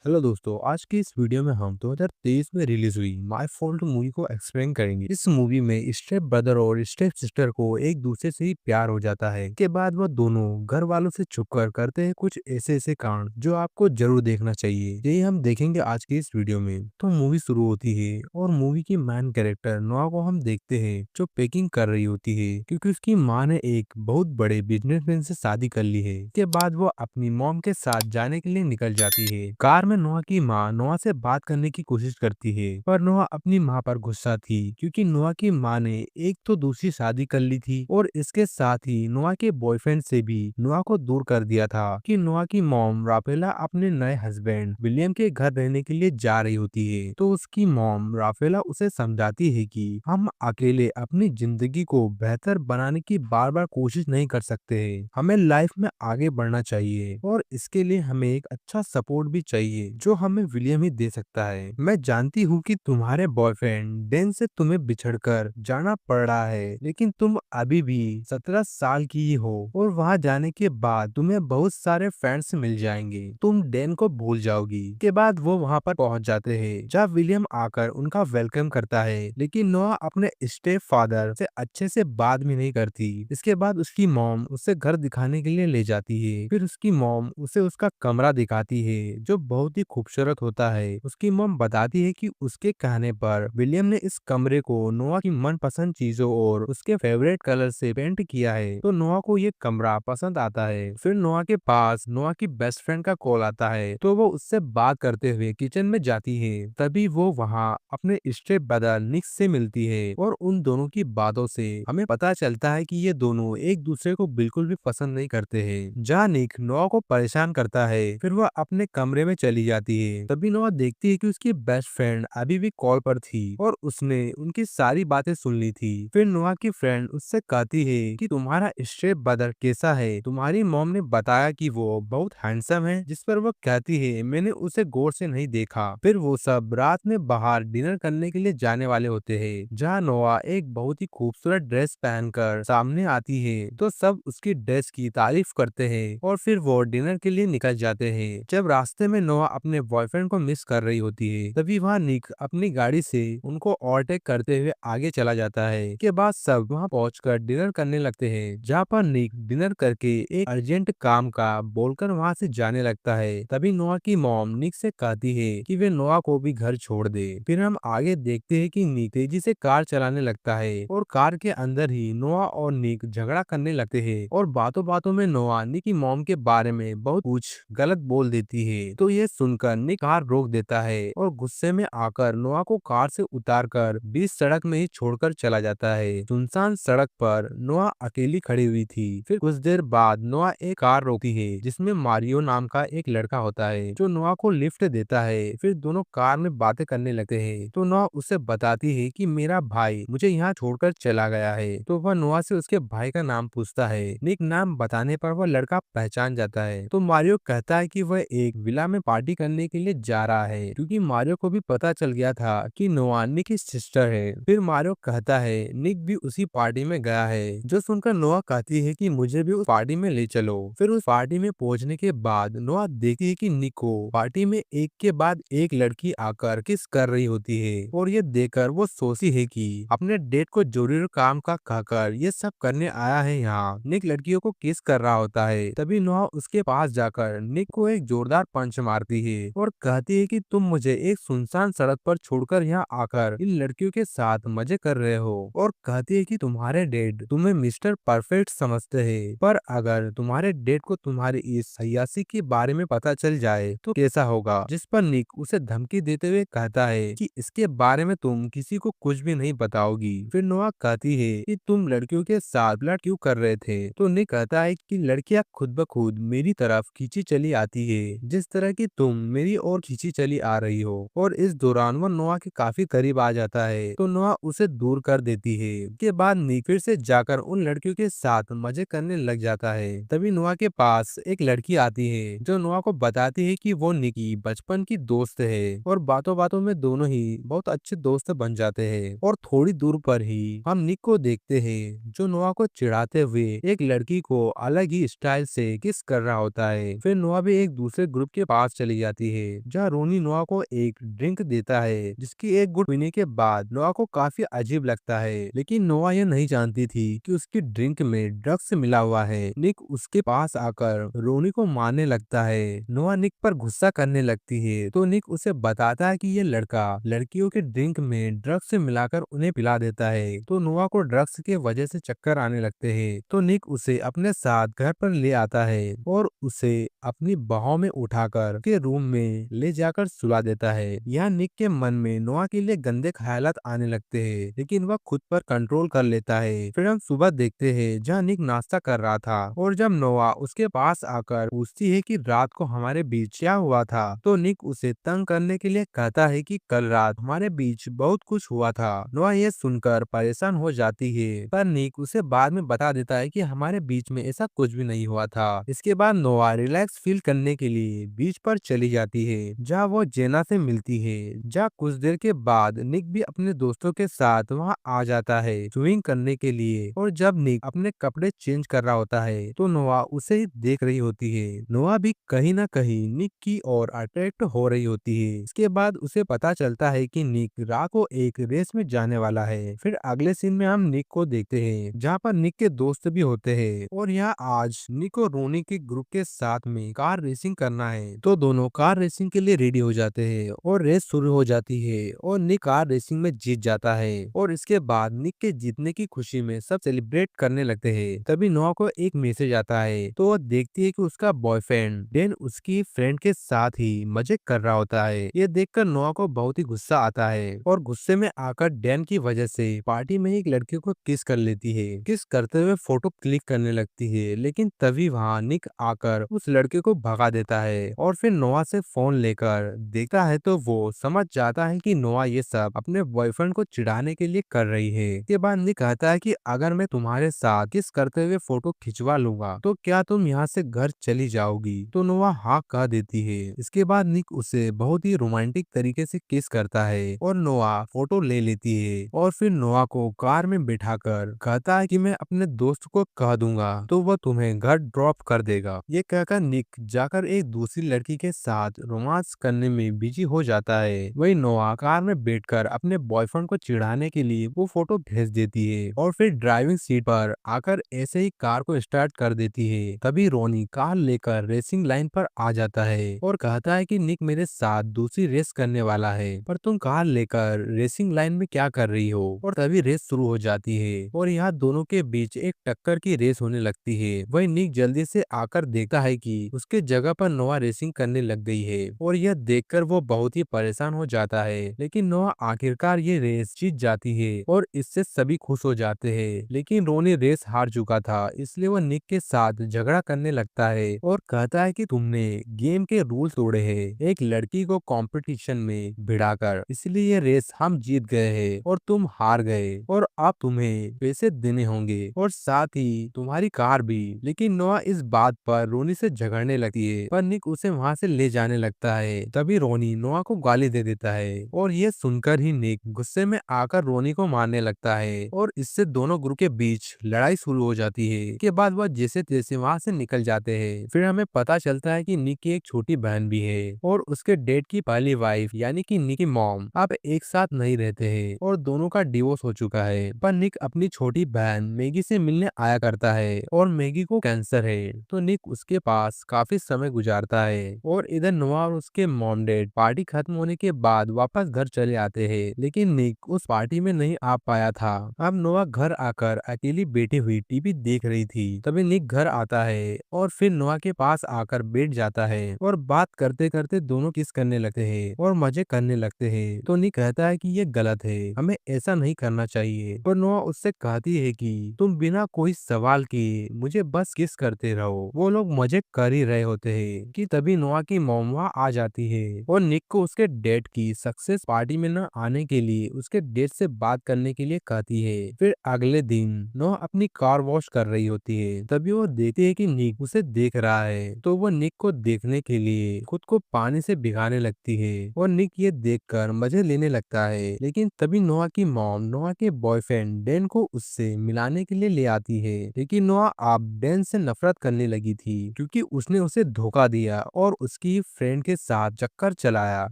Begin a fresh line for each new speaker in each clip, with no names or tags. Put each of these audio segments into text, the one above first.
Hello दोस्तों, आज की इस वीडियो में हम 2023 में रिलीज हुई माय फॉल्ट मूवी को एक्सप्लेन करेंगे। इस मूवी में स्टेप ब्रदर और स्टेप सिस्टर को एक दूसरे से ही प्यार हो जाता है। के बाद वो दोनों घर वालों से छुपकर करते हैं कुछ ऐसे ऐसे कांड जो आपको जरूर देखना चाहिए। यही हम देखेंगे आज की इस वीडियो में। तो मूवी शुरू होती है और मूवी की मेन कैरेक्टर नोआ को हम देखते हैं जो पैकिंग कर रही होती है क्योंकि उसकी माँ ने एक बहुत बड़े बिजनेसमैन से शादी कर ली है। के बाद वो अपनी मॉम के साथ जाने के लिए निकल जाती है। कार में नोआ की माँ नोआ से बात करने की कोशिश करती है पर नोआ अपनी माँ पर गुस्सा थी क्योंकि नोआ की माँ ने एक तो दूसरी शादी कर ली थी और इसके साथ ही नोआ के बॉयफ्रेंड से भी नोआ को दूर कर दिया था कि नोआ की मॉम राफेला अपने नए हस्बैंड विलियम के घर रहने के लिए जा रही होती है। तो उसकी मॉम राफेला उसे समझाती है कि हम अकेले अपनी जिंदगी को बेहतर बनाने की बार बार कोशिश नहीं कर सकते हैं। हमें लाइफ में आगे बढ़ना चाहिए और इसके लिए हमें एक अच्छा सपोर्ट भी चाहिए जो हमें विलियम ही दे सकता है। मैं जानती हूँ कि तुम्हारे बॉयफ्रेंड डेन से तुम्हें बिछड़कर जाना पड़ रहा है, लेकिन तुम अभी भी 17 साल की ही हो और वहाँ जाने के बाद तुम्हें बहुत सारे फ्रेंड्स मिल जाएंगे। तुम डेन को भूल जाओगी। के बाद वो वहाँ पर पहुँच जाते हैं जहाँ विलियम आकर उनका वेलकम करता है, लेकिन नोआ अपने स्टेप फादर से अच्छे से बात भी नहीं करती। इसके बाद उसकी मॉम उसे घर दिखाने के लिए ले जाती है। फिर उसकी मॉम उसे उसका कमरा दिखाती है जो बहुत ही खूबसूरत होता है। उसकी मॉम बताती है कि उसके कहने पर विलियम ने इस कमरे को नोआ की मनपसंद चीजों और उसके फेवरेट कलर से पेंट किया है। तो नोआ को ये कमरा पसंद आता है। फिर नोआ के पास नोआ की बेस्ट फ्रेंड का कॉल आता है तो वो उससे बात करते हुए किचन में जाती है। तभी वो वहाँ अपने स्टेप ब्रदर निक से मिलती है और उन दोनों की बातों से हमें पता चलता है कि ये दोनों एक दूसरे को बिल्कुल भी पसंद नहीं करते हैं। जहाँ निक नोआ को परेशान करता है फिर वह अपने कमरे में चली जाती है। तभी नोआ देखती है कि उसकी बेस्ट फ्रेंड अभी भी कॉल पर थी और उसने उनकी सारी बातें सुन ली थी। फिर नोआ की फ्रेंड उससे कहती है कि तुम्हारा स्टेप ब्रदर कैसा है। तुम्हारी मॉम ने बताया कि वो बहुत हैंडसम है, जिस पर वो कहती है मैंने उसे गौर से नहीं देखा। फिर वो सब रात में बाहर डिनर करने के लिए जाने वाले होते हैं जहाँ नोआ एक बहुत ही खूबसूरत ड्रेस पहनकर सामने आती है तो सब उसकी ड्रेस की तारीफ करते हैं और फिर वो डिनर के लिए निकल जाते हैं। जब रास्ते में नोआ अपने बॉयफ्रेंड को मिस कर रही होती है तभी वहाँ निक अपनी गाड़ी से उनको ओवरटेक करते हुए आगे चला जाता है। के बाद सब वहाँ पहुंचकर डिनर करने लगते हैं जहाँ पर निक डिनर करके एक अर्जेंट काम का बोलकर वहाँ से जाने लगता है। तभी नोआ की मॉम निक से कहती है कि वे नोआ को भी घर छोड़ दे। फिर हम आगे देखते हैं कि निक तेजी से कार चलाने लगता है और कार के अंदर ही नोआ और निक झगड़ा करने लगते हैं और बातों बातों में नोआ निक की मॉम के बारे में बहुत कुछ गलत बोल देती है। तो ये सुनकर निक कार रोक देता है और गुस्से में आकर नोआ को कार से उतारकर बीच सड़क में ही छोड़कर चला जाता है। सुनसान सड़क पर नोआ अकेली खड़ी हुई थी। फिर कुछ देर बाद नोआ एक कार रोकती है जिसमें मारियो नाम का एक लड़का होता है जो नोआ को लिफ्ट देता है। फिर दोनों कार में बातें करने लगते हैं तो नोआ उसे बताती है कि मेरा भाई मुझे यहाँ छोड़कर चला गया है। तो वह नोआ से उसके भाई का नाम पूछता है। निक नाम बताने पर वह लड़का पहचान जाता है। तो मारियो कहता है कि वह एक विला में पार्टी करने के लिए जा रहा है क्योंकि मारियो को भी पता चल गया था कि नोआ निक की सिस्टर है। फिर मारियो कहता है निक भी उसी पार्टी में गया है। जो सुनकर नोआ कहती है कि मुझे भी उस पार्टी में ले चलो। फिर उस पार्टी में पहुंचने के बाद नोआ देखती है कि निक को पार्टी में एक के बाद एक लड़की आकर किस कर रही होती है और ये देखकर वो सोचती है कि अपने डेट को जरूरी काम का कहकर ये सब करने आया है यहाँ। निक लड़कियों को किस कर रहा होता है। तभी नोआ उसके पास जाकर निक को एक जोरदार पंच मारती है और कहती है कि तुम मुझे एक सुनसान सड़क पर छोड़कर यहाँ आकर इन लड़कियों के साथ मजे कर रहे हो और कहती है कि तुम्हारे डेट तुम्हें मिस्टर परफेक्ट समझते हैं, पर अगर तुम्हारे डेट को तुम्हारी इस सयासी के बारे में पता चल जाए तो कैसा होगा। जिस पर निक उसे धमकी देते हुए कहता है कि इसके बारे में तुम किसी को कुछ भी नहीं बताओगी। फिर नोआ कहती है कि तुम लड़कियों के साथ फ्लर्ट क्यों कर रहे थे। तो निक कहता है कि लड़कियां खुद ब खुद मेरी तरफ खींची चली आती है जिस तरह की तुम मेरी ओर खींची चली आ रही हो। और इस दौरान वो नोआ के काफी करीब आ जाता है तो नोआ उसे दूर कर देती है। के बाद निक फिर से जाकर उन लड़कियों के साथ मजे करने लग जाता है। तभी नोआ के पास एक लड़की आती है जो नोआ को बताती है कि वो निक की बचपन की दोस्त है और बातों बातों में दोनों ही बहुत अच्छे दोस्त बन जाते हैं। और थोड़ी दूर पर ही हम निक को देखते हैं जो नोआ को चिढ़ाते हुए एक लड़की को अलग ही स्टाइल से किस कर रहा होता है। फिर नोआ भी एक दूसरे ग्रुप के पास चली चली जाती है, जहाँ रोनी नोआ को एक ड्रिंक देता है, जिसकी एक गुट पीने के बाद नोआ को काफी अजीब लगता है। लेकिन नोआ यह नहीं जानती थी कि उसकी ड्रिंक में ड्रग्स मिला हुआ है। निक उसके पास आकर रोनी को मारने लगता है। नोआ निक पर गुस्सा करने लगती है, तो निक उसे बताता है कि ये लड़का लड़कियों के ड्रिंक में ड्रग्स मिलाकर उन्हें पिला देता है। तो नोआ को ड्रग्स के वजह से चक्कर आने लगते हैं, तो निक उसे अपने साथ घर पर ले आता है और उसे अपनी बाहों में उठाकर के रूम में ले जाकर सुला देता है। यहाँ निक के मन में नोआ के लिए गंदे ख्यालात आने लगते हैं, लेकिन वह खुद पर कंट्रोल कर लेता है। फिर हम सुबह देखते हैं, जहाँ निक नाश्ता कर रहा था और जब नोआ उसके पास आकर पूछती है कि रात को हमारे बीच क्या हुआ था, तो निक उसे तंग करने के लिए कहता है कि कल रात हमारे बीच बहुत कुछ हुआ था। नोआ ये सुनकर परेशान हो जाती है, पर निक उसे बाद में बता देता है कि हमारे बीच में ऐसा कुछ भी नहीं हुआ था। इसके बाद नोआ रिलैक्स फील करने के लिए बीच पर चली जाती है, जहाँ वो जेना से मिलती है। जहाँ कुछ देर के बाद निक भी अपने दोस्तों के साथ वहाँ आ जाता है स्विमिंग करने के लिए, और जब निक अपने कपड़े चेंज कर रहा होता है तो नोआ उसे ही देख रही होती है। नोआ भी कहीं ना कहीं निक की ओर अट्रैक्ट हो रही होती है। इसके बाद उसे पता चलता है कि निक रात को एक रेस में जाने वाला है। फिर अगले सीन में हम निक को देखते हैं, जहाँ पर निक के दोस्त भी होते हैं, और यहाँ आज निक और रोनी के ग्रुप के साथ में कार रेसिंग करना है। तो दोनों कार रेसिंग के लिए रेडी हो जाते हैं और रेस शुरू हो जाती है, और निक कार रेसिंग में जीत जाता है। और इसके बाद निक के जीतने की खुशी में सब सेलिब्रेट करने लगते हैं। तभी नोआ को एक मैसेज आता है, तो वह देखती है कि उसका बॉयफ्रेंड डैन उसकी फ्रेंड के साथ ही मजे कर रहा होता है। ये देखकर नोआ को बहुत ही गुस्सा आता है, और गुस्से में आकर डैन की वजह से पार्टी में एक लड़के को किस कर लेती है। किस करते हुए फोटो क्लिक करने लगती है, लेकिन तभी वहाँ निक आकर उस लड़के को भगा देता है, और फिर नोआ से फोन लेकर देखता है तो वो समझ जाता है कि नोआ ये सब अपने बॉयफ्रेंड को चिढ़ाने के लिए कर रही है। इसके बाद निक कहता है कि अगर मैं तुम्हारे साथ किस करते हुए फोटो खिंचवा लूंगा तो क्या तुम यहाँ से घर चली जाओगी? तो नोआ हाँ कह देती है। इसके बाद निक उसे बहुत ही रोमांटिक तरीके से किस करता है, और नोआ फोटो ले लेती है, और फिर नोआ को कार में बिठाकर कहता है कि मैं अपने दोस्त को कह दूंगा तो वह तुम्हें घर ड्रॉप कर देगा। ये कहकर निक जाकर एक दूसरी लड़की के साथ रोमांस करने में बिजी हो जाता है। वही नोआ कार में बैठकर अपने बॉयफ्रेंड को चिढ़ाने के लिए वो फोटो भेज देती है, और फिर ड्राइविंग सीट पर आकर ऐसे ही कार को स्टार्ट कर देती है। तभी रोनी कार लेकर रेसिंग लाइन पर आ जाता है और कहता है कि निक मेरे साथ दूसरी रेस करने वाला है, पर तुम कार लेकर रेसिंग लाइन में क्या कर रही हो? और तभी रेस शुरू हो जाती है, और यहाँ दोनों के बीच एक टक्कर की रेस होने लगती है। वही निक जल्दी से आकर देखता है कि उसके जगह पर नोआ रेसिंग करने लग गई है, और यह देखकर वो बहुत ही परेशान हो जाता है। लेकिन नोआ आखिरकार ये रेस जीत जाती है, और इससे सभी खुश हो जाते हैं। लेकिन रोनी रेस हार चुका था, इसलिए वह निक के साथ झगड़ा करने लगता है और कहता है कि तुमने गेम के रूल तोड़े हैं, एक लड़की को कंपटीशन में भिड़ाकर, इसलिए ये रेस हम जीत गए हैं और तुम हार गए, और अब तुम्हें पैसे देने होंगे और साथ ही तुम्हारी कार भी। लेकिन नोआ इस बात पर रोनी से झगड़ने लगती है, पर निक उसे वहाँ से ले जाने लगता है। तभी रोनी नोआ को गाली दे देता है, और ये सुनकर ही निक गुस्से में आकर रोनी को मारने लगता है, और इससे दोनों ग्रुप के बीच लड़ाई शुरू हो जाती है। के बाद वह जैसे तैसे वहाँ से निकल जाते हैं। फिर हमें पता चलता है कि निक की एक छोटी बहन भी है, और उसके डैड की पहली वाइफ यानी कि निक की मॉम अब एक साथ नहीं रहते हैं, और दोनों का डिवोर्स हो चुका है। पर निक अपनी छोटी बहन मैगी से मिलने आया करता है, और मैगी को कैंसर है, तो निक उसके पास काफी समय गुजारता है। और इधर नोआ और उसके मॉम डैड पार्टी खत्म होने के बाद वापस घर चले आते हैं, लेकिन निक उस पार्टी में नहीं आ पाया था। अब नोआ घर आकर अकेली बैठी हुई टीवी देख रही थी। तभी निक घर आता है, और फिर नोआ के पास आकर बैठ जाता है, और बात करते करते दोनों किस करने लगते हैं और मजे करने लगते हैं। तो निक कहता है कि ये गलत है, हमें ऐसा नहीं करना चाहिए। और नोआ उससे कहती है कि तुम बिना कोई सवाल किए मुझे बस किस करते रहो। वो लोग मजे कर ही रहे होते हैं कि तभी नोआ की मॉम वहाँ आ जाती है, और निक को उसके डेट की सक्सेस पार्टी में न आने के लिए उसके डेट से बात करने के लिए कहती है। फिर अगले दिन नोआ अपनी कार वॉश कर रही होती है, तभी वो देखती है कि निक उसे देख रहा है, तो वो निक को देखने के लिए खुद को पानी से भिगाने लगती है, और निक ये देखकर मजे लेने लगता है। लेकिन तभी नोआ की मॉम नोआ के बॉयफ्रेंड डैन को उससे मिलाने के लिए ले आती है। लेकिन नोआ अब डैन से नफरत करने लगी थी, क्योंकि उसने उसे धोखा दिया और उसकी उसकी फ्रेंड के साथ चक्कर चलाया,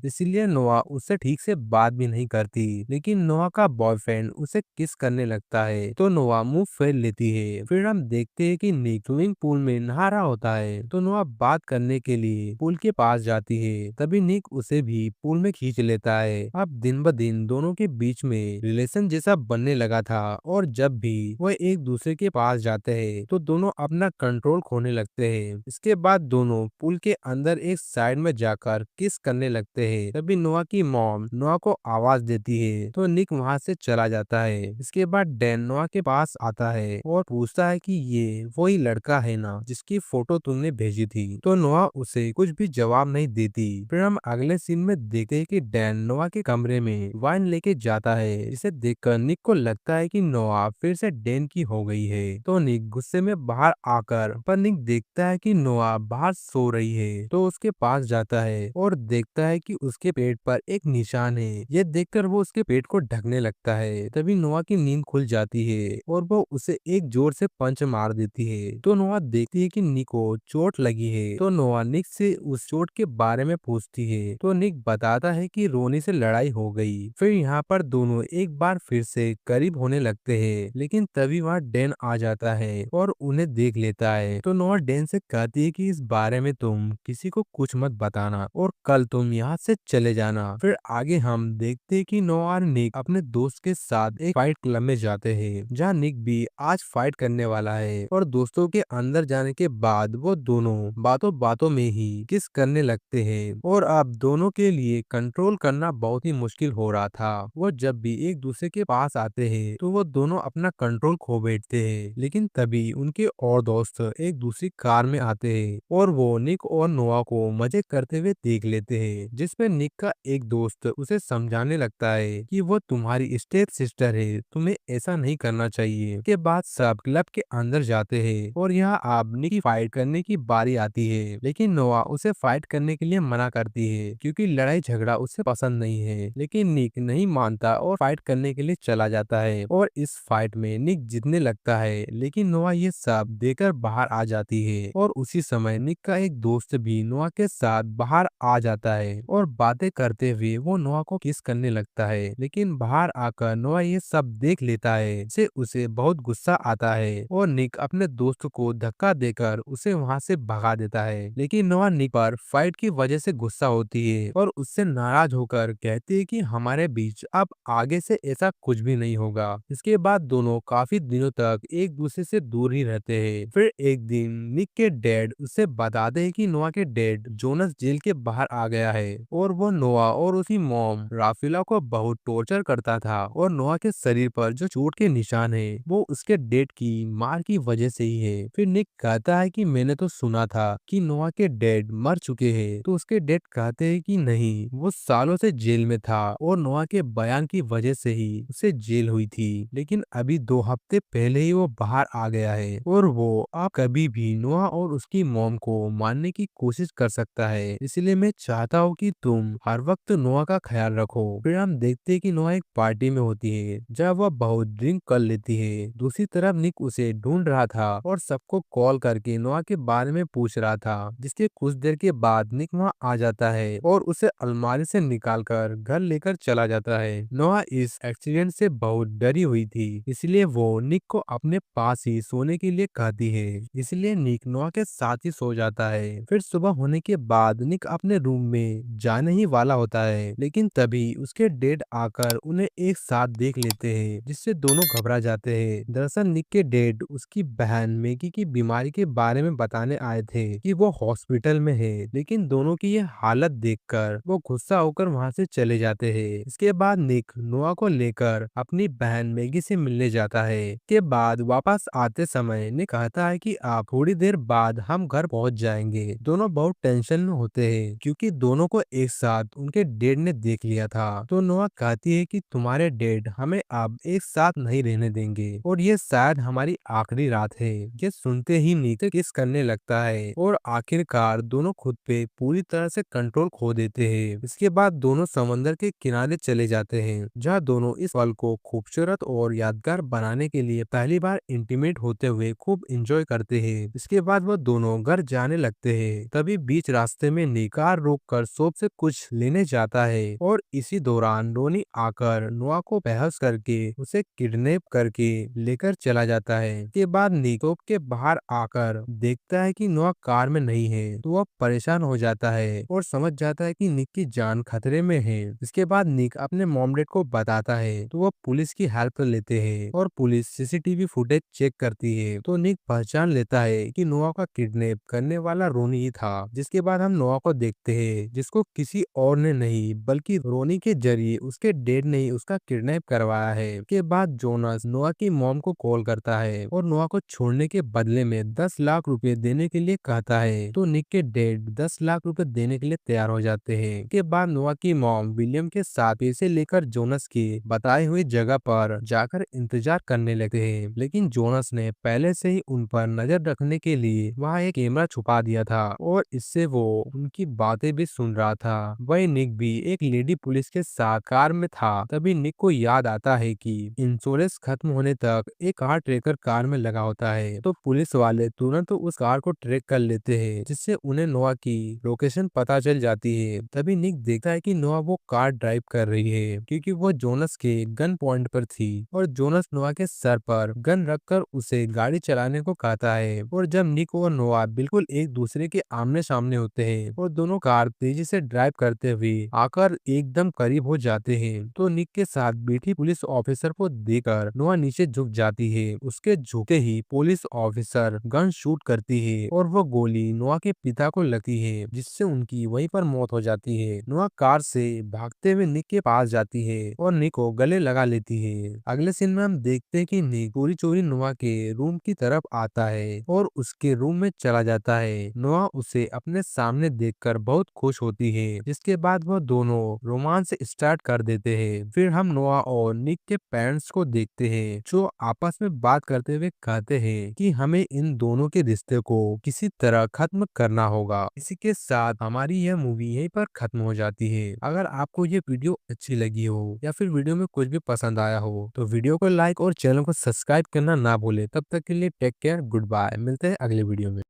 इसीलिए नोआ उससे ठीक से बात भी नहीं करती। लेकिन नोआ का बॉयफ्रेंड उसे किस करने लगता है तो नोआ मुंह फेर लेती है। फिर हम देखते हैं कि निक स्विमिंग पूल में नहा रहा होता है तो नोआ बात करने के लिए पूल के पास जाती है। तभी निक उसे भी पूल में खींच लेता है। अब दिन ब दिन दोनों के बीच में रिलेशन जैसा बनने लगा था और जब भी वो एक दूसरे के पास जाते हैं तो दोनों अपना कंट्रोल खोने लगते हैं। इसके बाद दोनों पूल के अंदर एक साइड में जाकर किस करने लगते हैं। तभी नोआ की मॉम नोआ को आवाज देती है तो निक वहां से चला जाता है। इसके बाद डैन नोआ के पास आता है और पूछता है कि ये वही लड़का है ना जिसकी फोटो तुमने भेजी थी। तो नोआ उसे कुछ भी जवाब नहीं देती। फिर हम अगले सीन में देखते हैं कि डैन नोआ के कमरे में वाइन लेके जाता है, जिसे देखकर निक को लगता है कि नोआ फिर से डैन की हो गई है। तो निक गुस्से में बाहर आकर पर निक देखता है कि नोआ बाहर सो रही है तो उसके पास जाता है और देखता है कि उसके पेट पर एक निशान है। ये देखकर वो उसके पेट को ढकने लगता है। तभी नोआ की नींद खुल जाती है और वो उसे एक जोर से पंच मार देती है। तो नोआ देखती है कि निक को चोट लगी है तो नोआ निक से उस चोट के बारे में पूछती है तो निक बताता है कि रोनी से लड़ाई हो गई। फिर यहाँ पर दोनों एक बार फिर से करीब होने लगते हैं, लेकिन तभी वहाँ डैन आ जाता है और उन्हें देख लेता है। तो नोआ डैन से कहती है कि इस बारे में तुम किसी को कुछ मत बताना और कल तुम यहाँ से चले जाना। फिर आगे हम देखते हैं कि नोआ और निक अपने दोस्त के साथ एक फाइट क्लब में जाते हैं, जहाँ निक भी आज फाइट करने वाला है। और दोस्तों के अंदर जाने के बाद वो दोनों बातों बातों में ही किस करने लगते हैं और अब दोनों के लिए कंट्रोल करना बहुत ही मुश्किल हो रहा था। वो जब भी एक दूसरे के पास आते हैं तो वो दोनों अपना कंट्रोल खो बैठते हैं। लेकिन तभी उनके और दोस्त एक दूसरी कार में आते हैं और वो निक और नोआ को मजे करते हुए देख लेते हैं, जिसमें निक का एक दोस्त उसे समझाने लगता है कि वो तुम्हारी स्टेप सिस्टर है, तुम्हें ऐसा नहीं करना चाहिए। के बाद सब क्लब के अंदर जाते हैं और यहाँ आप निक की फाइट करने की बारी आती है, लेकिन नोआ उसे फाइट करने के लिए मना करती है क्योंकि लड़ाई झगड़ा उसे पसंद नहीं है। लेकिन निक नहीं मानता और फाइट करने के लिए चला जाता है और इस फाइट में निक जीतने लगता है। लेकिन नोआ ये सब देखकर बाहर आ जाती है और उसी समय निक का एक दोस्त भी नोआ के साथ बाहर आ जाता है और बातें करते हुए वो नोआ को किस करने लगता है। लेकिन बाहर आकर नोआ ये सब देख लेता है, से उसे बहुत गुस्सा आता है और निक अपने दोस्त को धक्का देकर उसे वहां से भगा देता है। लेकिन नोआ निक पर फाइट की वजह से गुस्सा होती है और उससे नाराज होकर कहती है कि हमारे बीच अब आगे से ऐसा कुछ भी नहीं होगा। इसके बाद दोनों काफी दिनों तक एक दूसरे से दूर ही रहते हैं। फिर एक दिन निक के डैड उसे बताते हैं कि नोआ के डैड जोनस जेल के बाहर आ गया है और वो नोआ और उसकी मॉम राफेला को बहुत टॉर्चर करता था और नोआ के शरीर पर जो चोट के निशान है वो उसके डैड की मार की वजह से ही है। फिर निक कहता है कि मैंने तो सुना था कि नोआ के डैड मर चुके हैं। तो उसके डैड कहते हैं कि नहीं, वो सालों से जेल में था और नोआ के बयान की वजह से ही उसे जेल हुई थी। लेकिन अभी 2 हफ्ते पहले ही वो बाहर आ गया है और वो अब कभी भी नोआ और उसकी मॉम को मारने की कोशिश कर सकता है। इसलिए मैं चाहता हूँ कि तुम हर वक्त नोआ का ख्याल रखो। फिर हम देखते हैं कि नोआ एक पार्टी में होती है जब वह बहुत ड्रिंक कर लेती है। दूसरी तरफ निक उसे ढूंढ रहा था और सबको कॉल करके नोआ के बारे में पूछ रहा था, जिसके कुछ देर के बाद निक वहाँ आ जाता है और उसे अलमारी से निकालकर घर लेकर चला जाता है। नोआ इस एक्सीडेंट से बहुत डरी हुई थी, इसलिए वो निक को अपने पास ही सोने के लिए कहती है। इसलिए निक नोआ के साथ ही सो जाता है। फिर सुबह होने के बाद निक अपने रूम में जाने ही वाला होता है, लेकिन तभी उसके डैड आकर उन्हें एक साथ देख लेते हैं, जिससे दोनों घबरा जाते हैं। दरअसल निक के डैड उसकी बहन मैगी की बीमारी के बारे में बताने आए थे कि वो हॉस्पिटल में है, लेकिन दोनों की ये हालत देखकर वो गुस्सा होकर वहां से चले जाते हैं। इसके बाद निक नोआ को लेकर अपनी बहन मैगी से मिलने जाता है। के बाद वापस आते समय निक कहता है कि आप थोड़ी देर बाद हम घर पहुंच जाएंगे। दोनों बहुत टेंशन में होते हैं क्योंकि दोनों को एक साथ उनके डैड ने देख लिया था। तो नोआ कहती है कि तुम्हारे डैड हमें अब एक साथ नहीं रहने देंगे और ये शायद हमारी आखिरी रात है। ये सुनते ही निक किस करने लगता है और आखिरकार दोनों खुद पे पूरी तरह से कंट्रोल खो देते हैं। इसके बाद दोनों समंदर के किनारे चले जाते हैं, जहाँ दोनों इस पल को खूबसूरत और यादगार बनाने के लिए पहली बार इंटीमेट होते हुए खूब एंजॉय करते हैं। इसके बाद वो दोनों घर जाने लगते हैं। तभी बीच बीच रास्ते में निक कार रोककर शॉप से कुछ लेने जाता है और इसी दौरान रोनी आकर नोआ को बहस करके उसे किडनैप करके लेकर चला जाता है। के बाद निक शॉप के बाहर आकर देखता है कि नोआ कार में नहीं है, तो वह परेशान हो जाता है और समझ जाता है कि निक की जान खतरे में है। इसके बाद निक अपने मॉम डैड को बताता है, तो वह पुलिस की हेल्प लेते हैं और पुलिस सीसीटीवी फुटेज चेक करती है, तो निक पहचान लेता है कि नोआ का किडनैप करने वाला रोनी ही था। जिसके बाद हम नोआ को देखते हैं, जिसको किसी और ने नहीं बल्कि रोनी के जरिए उसके डैड ने ही उसका किडनैप करवाया है। के बाद जोनस नोआ की मॉम को कॉल करता है और नोआ को छोड़ने के बदले में 10 लाख रुपए देने के लिए कहता है, तो निक के डैड 10 लाख रुपए देने के लिए तैयार हो जाते हैं। के बाद नोआ की मॉम विलियम के साथ पैसे लेकर जोनस की बताई हुई जगह पर जाकर इंतजार करने लगते हैं, लेकिन जोनस ने पहले से ही उन पर नजर रखने के लिए वहाँ एक कैमरा छुपा दिया था और इससे वो उनकी बातें भी सुन रहा था। वही निक भी एक लेडी पुलिस के साथ कार में था। तभी निक को याद आता है कि इंश्योरेंस खत्म होने तक एक कार ट्रेकर कार में लगा होता है, तो पुलिस वाले तुरंत उस कार को ट्रैक कर लेते हैं, जिससे उन्हें नोआ की लोकेशन पता चल जाती है। तभी निक देखता है कि नोआ वो कार ड्राइव कर रही है, क्योंकि वो जोनस के गन पॉइंट पर थी और जोनस नोआ के सर पर गन रखकर उसे गाड़ी चलाने को कहता है। और जब निक और नोआ बिल्कुल एक दूसरे के आमने सामने होते हैं और दोनों कार तेजी से ड्राइव करते हुए आकर एकदम करीब हो जाते हैं, तो निक के साथ बैठी पुलिस ऑफिसर को देखकर नोआ नीचे झुक जाती है। उसके झुकते ही पुलिस ऑफिसर गन शूट करती है और वो गोली नोआ के पिता को लगती है, जिससे उनकी वहीं पर मौत हो जाती है। नोआ कार से भागते हुए निक के पास जाती है और निक को गले लगा लेती है। अगले सीन में हम देखते हैं कि निक चोरी चोरी नोआ के रूम की तरफ आता है और उसके रूम में चला जाता है। नोआ उसे अपने सामने देखकर बहुत खुश होती है, जिसके बाद वह दोनों रोमांस स्टार्ट कर देते हैं। फिर हम नोआ और निक के पेरेंट्स को देखते हैं, जो आपस में बात करते हुए कहते हैं कि हमें इन दोनों के रिश्ते को किसी तरह खत्म करना होगा। इसी के साथ हमारी यह मूवी यहीं पर खत्म हो जाती है। अगर आपको ये वीडियो अच्छी लगी हो या फिर वीडियो में कुछ भी पसंद आया हो, तो वीडियो को लाइक और चैनल को सब्सक्राइब करना ना भूले। तब तक के लिए टेक केयर, गुड बाय, मिलते हैं अगले वीडियो में।